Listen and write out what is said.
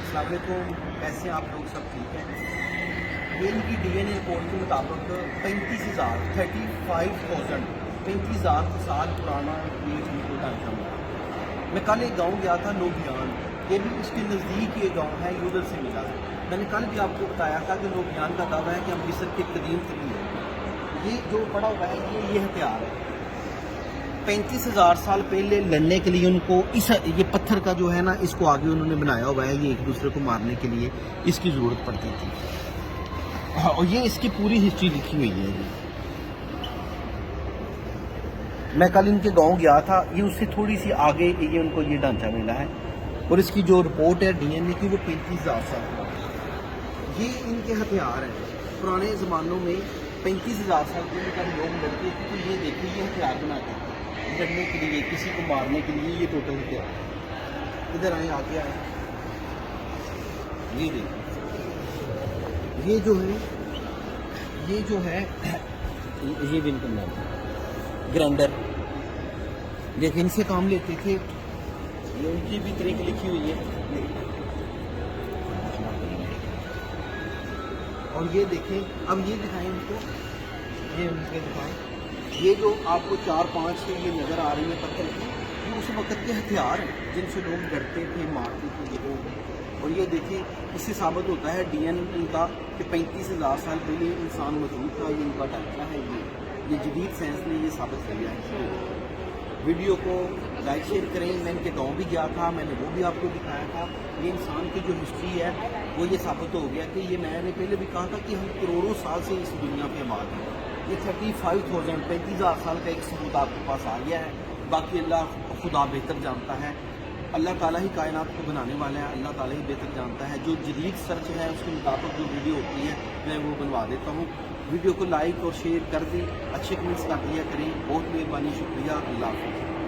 السلام علیکم، کیسے ہیں آپ لوگ؟ سب ٹھیک ہیں؟ یہ ان کی ڈی این اے رپورٹ کے مطابق 35,000 سال پرانا یہ ان کو ڈھانچہ ملا۔ میں کل ایک گاؤں گیا تھا لوبیان، یہ بھی اس کے نزدیک یہ گاؤں ہے، یہ ادھر سے ملا ہے۔ میں نے کل بھی آپ کو بتایا تھا کہ لوبیان کا دعویٰ ہے کہ ہم مصر کے قدیم ترین ہے۔ یہ جو پڑا ہوا ہے یہ ہتھیار ہے۔ 35,000 سال پہلے لڑنے کے لیے ان کو یہ پتھر کا جو ہے نا، اس کو آگے انہوں نے بنایا ہوا ہے، یہ ایک دوسرے کو مارنے کے لیے اس کی ضرورت پڑتی تھی۔ اور یہ اس کی پوری ہسٹری لکھی ہوئی ہے۔ میں کل ان کے گاؤں گیا تھا، یہ اس سے تھوڑی سی آگے یہ ان کو یہ ڈھانچہ ملا ہے، اور اس کی جو رپورٹ ہے ڈی این اے کی وہ 35,000 سال کا۔ یہ ان کے ہتھیار ہیں۔ پرانے زمانوں میں 35,000 سال پہلے جب لوگ لڑتے تھے تو یہ دیکھیے یہ ہتھیار بناتے تھے لڑنے کے لیے، کسی کو مارنے کے لیے، یہ ٹوٹل ہتھیار۔ ادھر آئیں، آگے آئیں، یہ دیکھیں، یہ جو ہے یہ بھی ان کا نام ہے گرینڈر، دیکھیں ان سے کام لیتے تھے، یہ ان کی بھی طریق لکھی ہوئی ہے۔ اور یہ دیکھیں، اب یہ دکھائیں ان کو، یہ ان کے دکھائیں، یہ جو آپ کو 4-5 سے یہ نظر آ رہی ہے پتھر کی، یہ اس وقت کے ہتھیار ہیں جن سے لوگ ڈرتے تھے، مارتے تھے یہ لوگ۔ اور یہ دیکھیں، اس سے ثابت ہوتا ہے ڈی این اے کا کہ 35,000 سال پہلے انسان موجود تھا، یہ ان کا ڈھانچہ ہے۔ یہ جدید سائنس نے یہ ثابت کیا ہے۔ ویڈیو کو لائک شیئر کریں۔ میں ان کے گاؤں بھی گیا تھا، میں نے وہ بھی آپ کو دکھایا تھا۔ یہ انسان کی جو ہسٹری ہے وہ یہ ثابت ہو گیا کہ یہ میں نے پہلے بھی کہا تھا کہ ہم کروڑوں سال سے اس دنیا پہ آباد ہیں۔ یہ 35,000 سال کا ایک ثبوت آپ کے پاس آ گیا ہے۔ باقی اللہ خدا بہتر جانتا ہے، اللہ تعالیٰ ہی کائنات کو بنانے والا ہے، اللہ تعالیٰ ہی بہتر جانتا ہے۔ جو جدید سرچ ہے اس کے مطابق جو ویڈیو ہوتی ہے میں وہ بنوا دیتا ہوں۔ ویڈیو کو لائک اور شیئر کر دیں، اچھے کمنٹس کر دیا کریں، بہت مہربانی، شکریہ، اللہ حافظ۔